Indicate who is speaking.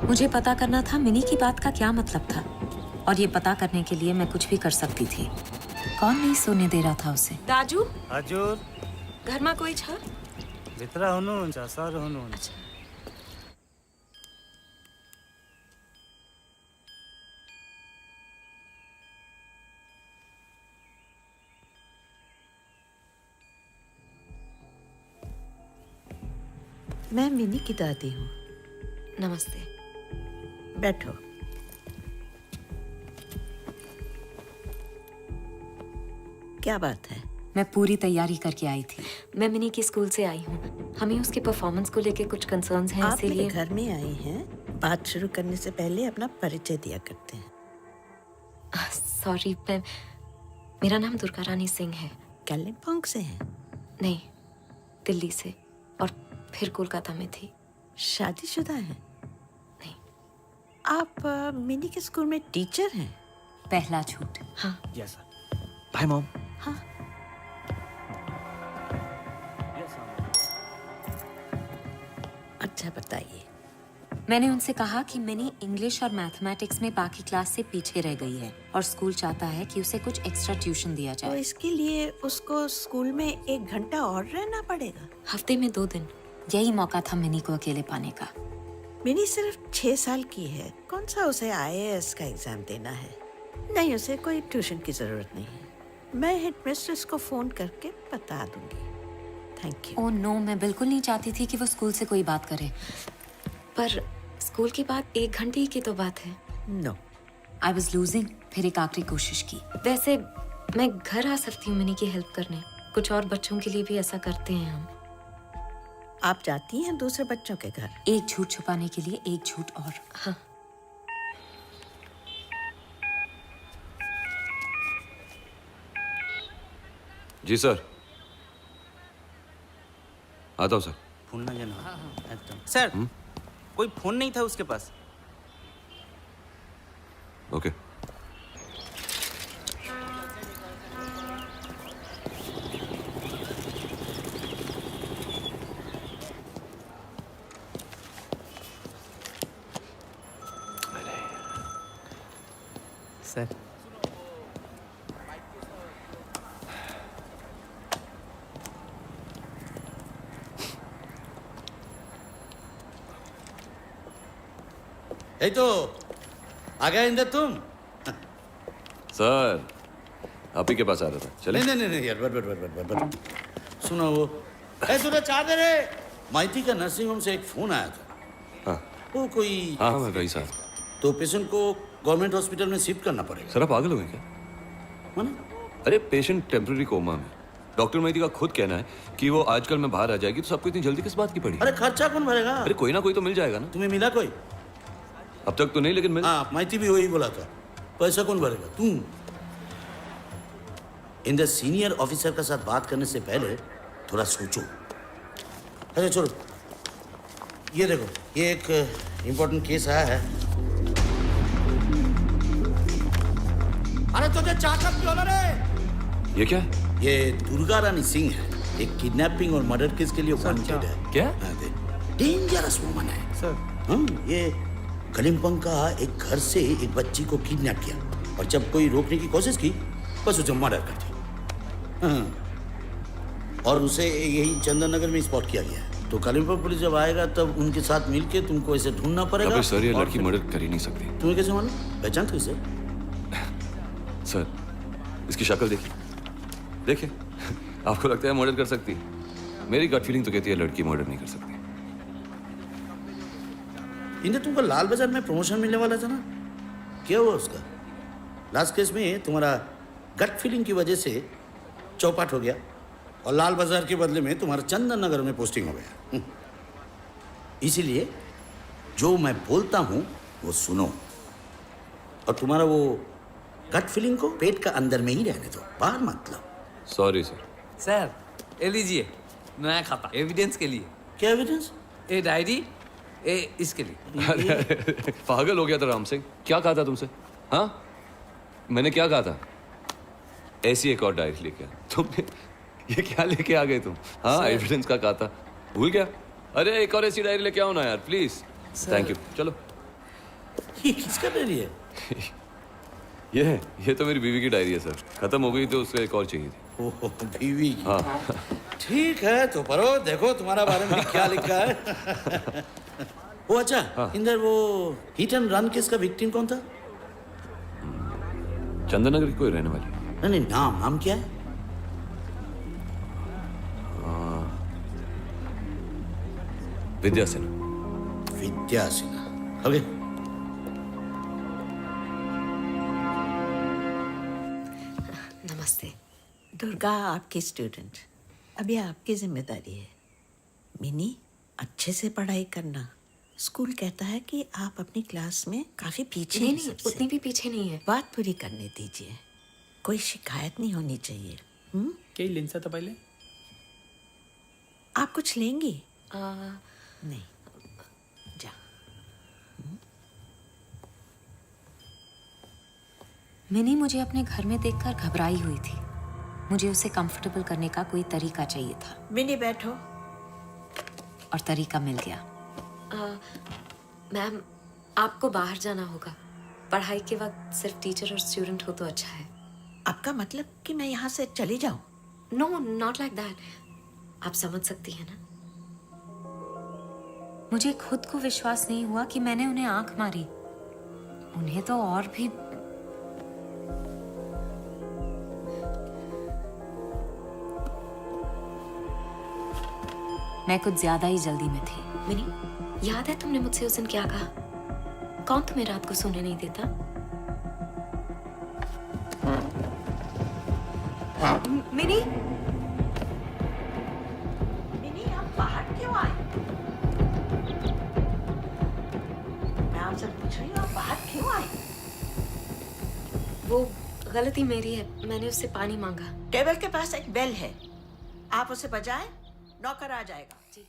Speaker 1: मुझे पता करना था मिनी की बात का क्या मतलब था, और ये पता करने के लिए मैं कुछ भी कर सकती थी। कौन नहीं सोने दे रहा था उसे?
Speaker 2: राजू,
Speaker 3: हजुर
Speaker 2: घर में कोई छ?
Speaker 3: भित्र हुनुहुन्छ सर हुनुहुन्छ।
Speaker 2: अच्छा।
Speaker 4: मैं मिनी की दादी हूँ।
Speaker 2: नमस्ते।
Speaker 4: बैठो। क्या बात है?
Speaker 1: मैं पूरी तैयारी करके आई थी।
Speaker 2: मैं मिनी की स्कूल से आई हूँ। हमें उसके परफॉर्मेंस को लेके कुछ कंसर्न्स हैं,
Speaker 4: आप
Speaker 2: इसीलिए।
Speaker 4: मेरे घर में आई हैं। बात शुरू करने से पहले अपना परिचय दिया करते हैं।
Speaker 2: सॉरी, मेरा नाम दुर्गा रानी सिंह है।
Speaker 4: कालिम्पोंग से हैं?
Speaker 2: नहीं, दिल्ली से, और फिर कोलकाता में थी।
Speaker 4: शादीशुदा हैं?
Speaker 2: नहीं।
Speaker 4: आप मिनी के स्कूल में टीचर हैं?
Speaker 1: पहला झूठ।
Speaker 2: हाँ।
Speaker 3: Yes sir. Bye mom.
Speaker 4: हाँ। अच्छा बताइए।
Speaker 1: मैंने उनसे कहा कि मिनी इंग्लिश और मैथमेटिक्स में बाकी क्लास से पीछे रह गई है और स्कूल चाहता है कि उसे कुछ एक्स्ट्रा ट्यूशन दिया
Speaker 4: तो
Speaker 1: जाए।
Speaker 4: इसके लिए उसको स्कूल में 1 घंटा और रहना पड़ेगा?
Speaker 2: हफ्ते में 2 दिन।
Speaker 1: यही मौका था मिनी को अकेले पाने का।
Speaker 4: मिनी सिर्फ 6 साल की है। कौन सा उसे IAS का एग्जाम देना है? नहीं, उसे कोई ट्यूशन की जरूरत नहीं है। मैं हेडमिस्ट्रेस को फोन करके बता दूंगी। Thank you.
Speaker 1: ओह नो, मैं बिल्कुल नहीं चाहती थी कि वो स्कूल से कोई बात करे।
Speaker 2: पर स्कूल के बाद 1 घंटे की तो बात है।
Speaker 4: नो।
Speaker 1: I was losing. फिर एक आखिरी कोशिश की।
Speaker 2: वैसे मैं घर आ सकती हूँ मिनी की हेल्प करने। कुछ और बच्चों के लिए भी ऐसा करते हैं हम।
Speaker 4: आप जाती हैं दूसरे बच्चों के घर?
Speaker 1: एक झूठ छुपाने के लिए एक झूठ और।
Speaker 2: हाँ।
Speaker 5: जी सर, आता हूँ सर।
Speaker 3: फोन ना जाना। एकदम सर। कोई फोन नहीं था उसके पास।
Speaker 5: ओके।
Speaker 3: सर
Speaker 6: यही तो आ गए इंदर तुम।
Speaker 5: सर, आप ही के पास आ रहा था। चले?
Speaker 6: नहीं नहीं नहीं यार, बट सुनो वो तूने चाह दे रे। माइती का नर्सिंग होम से एक फोन आया था।
Speaker 5: हाँ
Speaker 6: वो कोई
Speaker 5: हाँ मैं वही साहब।
Speaker 6: तो पेशेंट को गवर्नमेंट हॉस्पिटल में शिफ्ट करना पड़ेगा।
Speaker 5: सर आप पागल हो गए क्या?
Speaker 6: माने?
Speaker 5: अरे पेशेंट टेम्पररी कोमा में। डॉक्टर मैती का खुद कहना है कि वो आजकल में बाहर आ जाएगी, तो सबको इतनी जल्दी किस बात की पड़ी?
Speaker 6: अरे खर्चा कौन भरेगा?
Speaker 5: अरे कोई ना कोई तो मिल जाएगा ना।
Speaker 6: तुम्हें मिला कोई?
Speaker 5: अब तक तो नहीं, लेकिन मिल।
Speaker 6: हाँ, माइती भी वही बोला था। पैसा कौन भरेगा? तुम। इन द सीनियर ऑफिसर के साथ बात करने से पहले थोड़ा सोचो। अच्छा छोड़ो, ये देखो, ये एक इम्पोर्टेंट केस आया है। अरे तुझे चाचा क्यों ना रे?
Speaker 5: ये क्या है?
Speaker 6: ये दुर्गा रानी सिंह है। एक किडनैपिंग और मर्डर केस के लिए वांटेड है।
Speaker 5: क्या?
Speaker 6: डेंजरस वुमन है
Speaker 3: सर।
Speaker 6: ये कालिम्पोंग का एक घर से एक बच्ची को किडनैप किया, और जब कोई रोकने की कोशिश की बस उसे मर्डर कर दिया। और उसे यही चंदन नगर में स्पॉट किया गया है। तो कालिम्पोंग पुलिस जब आएगा तब उनके साथ मिलके तुमको ऐसे ढूंढना पड़ेगा।
Speaker 5: अबे सर, ये
Speaker 6: और
Speaker 5: लड़की
Speaker 6: फिर-
Speaker 5: मर्डर कर ही नहीं सकती।
Speaker 6: तुम्हें कैसे मालूम? पहचान तो इसे?
Speaker 5: सर, इसकी शक्ल देखिए, देखिए। आपको लगता है मर्डर कर सकती है? मेरी गट फीलिंग तो कहती है लड़की मर्डर नहीं कर सकती।
Speaker 6: इन्हें तुमको लाल बाजार में प्रमोशन मिलने वाला था ना, क्या हुआ उसका? लास्ट केस में तुम्हारा गट फीलिंग की वजह से चौपाट हो गया, और लाल बाजार के बदले में तुम्हारा चंदन नगर में पोस्टिंग हो गया। इसीलिए जो मैं बोलता हूं वो सुनो, और तुम्हारा वो गट फीलिंग को पेट का अंदर में ही रहने दो, बाहर मत लो।
Speaker 5: Sorry sir.
Speaker 7: सर, ये लीजिए नया खाता, एविडेंस के लिए।
Speaker 6: क्या एविडेंस?
Speaker 7: ये डायरी, ये इसके लिए।
Speaker 5: अरे पागल हो गया था राम सिंह। क्या कहा था तुमसे? हाँ, मैंने क्या कहा था? ऐसी एक और डायरी लेके आ। तुमने ये क्या लेके आ गए तुम? हाँ, एविडेंस का कहा था, भूल गया? अरे एक और ऐसी डायरी लेके आओ ना यार, प्लीज। Thank you. चलो
Speaker 6: ये किसका डायरी है?
Speaker 5: ये तो मेरी बीवी की डायरी है सर। खत्म हो गई तो उससे एक और चाहिए थी।
Speaker 6: ओह, बीवी की।
Speaker 5: हाँ।
Speaker 6: ठीक है तो पढ़ो, देखो तुम्हारा बारे में क्या लिखा है। वो अच्छा, इंदर वो हिट एंड रन केस का विक्टिम कौन था?
Speaker 5: चंदननगर की कोई रहने वाली।
Speaker 6: नहीं, नाम क्या है?
Speaker 5: विद्या सिन्हा।
Speaker 6: विद्या सिन्हा। ओके।
Speaker 2: नमस्ते।
Speaker 4: दुर्गा आपकी स्टूडेंट, अभी आपकी जिम्मेदारी है। मिनी, अच्छे से पढ़ाई करना। स्कूल कहता है कि आप अपनी क्लास में काफी पीछे
Speaker 2: नहीं
Speaker 4: हैं
Speaker 2: नहीं,
Speaker 4: सबसे।
Speaker 2: उतनी भी पीछे नहीं है।
Speaker 4: बात पूरी करने दीजिए, कोई शिकायत नहीं होनी चाहिए।
Speaker 3: काही लिंचा तर पहिले
Speaker 4: आप कुछ लेंगी?
Speaker 2: आ,
Speaker 4: नहीं, जा।
Speaker 1: मिनी मुझे अपने घर में देखकर घबराई हुई थी। मुझे उसे कंफर्टेबल करने का कोई तरीका चाहिए था
Speaker 4: मिनी बैठो।
Speaker 1: और तरीका मिल गया।
Speaker 2: मैम, आपको बाहर जाना होगा। पढ़ाई के वक्त सिर्फ टीचर और स्टूडेंट हो तो अच्छा है।
Speaker 4: आपका मतलब कि मैं यहाँ से चली जाऊँ?
Speaker 2: No, not like that. आप समझ सकती हैं ना।
Speaker 1: मुझे खुद को विश्वास नहीं हुआ कि मैंने उन्हें आंख मारी। उन्हें तो और भी। मैं कुछ ज्यादा ही जल्दी में थी।
Speaker 2: मिनी, याद है तुमने मुझसे उस दिन क्या कहा? कौन तुम्हें रात को सोने नहीं देता? मिनी,
Speaker 4: मिनी, आप बाहर क्यों आए? मैं आपसे पूछ रही हूँ, आप बाहर क्यों आए?
Speaker 2: वो गलती मेरी है। मैंने उससे पानी मांगा।
Speaker 4: टेबल के पास एक बेल है, आप उसे बजाएं, नौकर आ जाएगा।
Speaker 2: जी।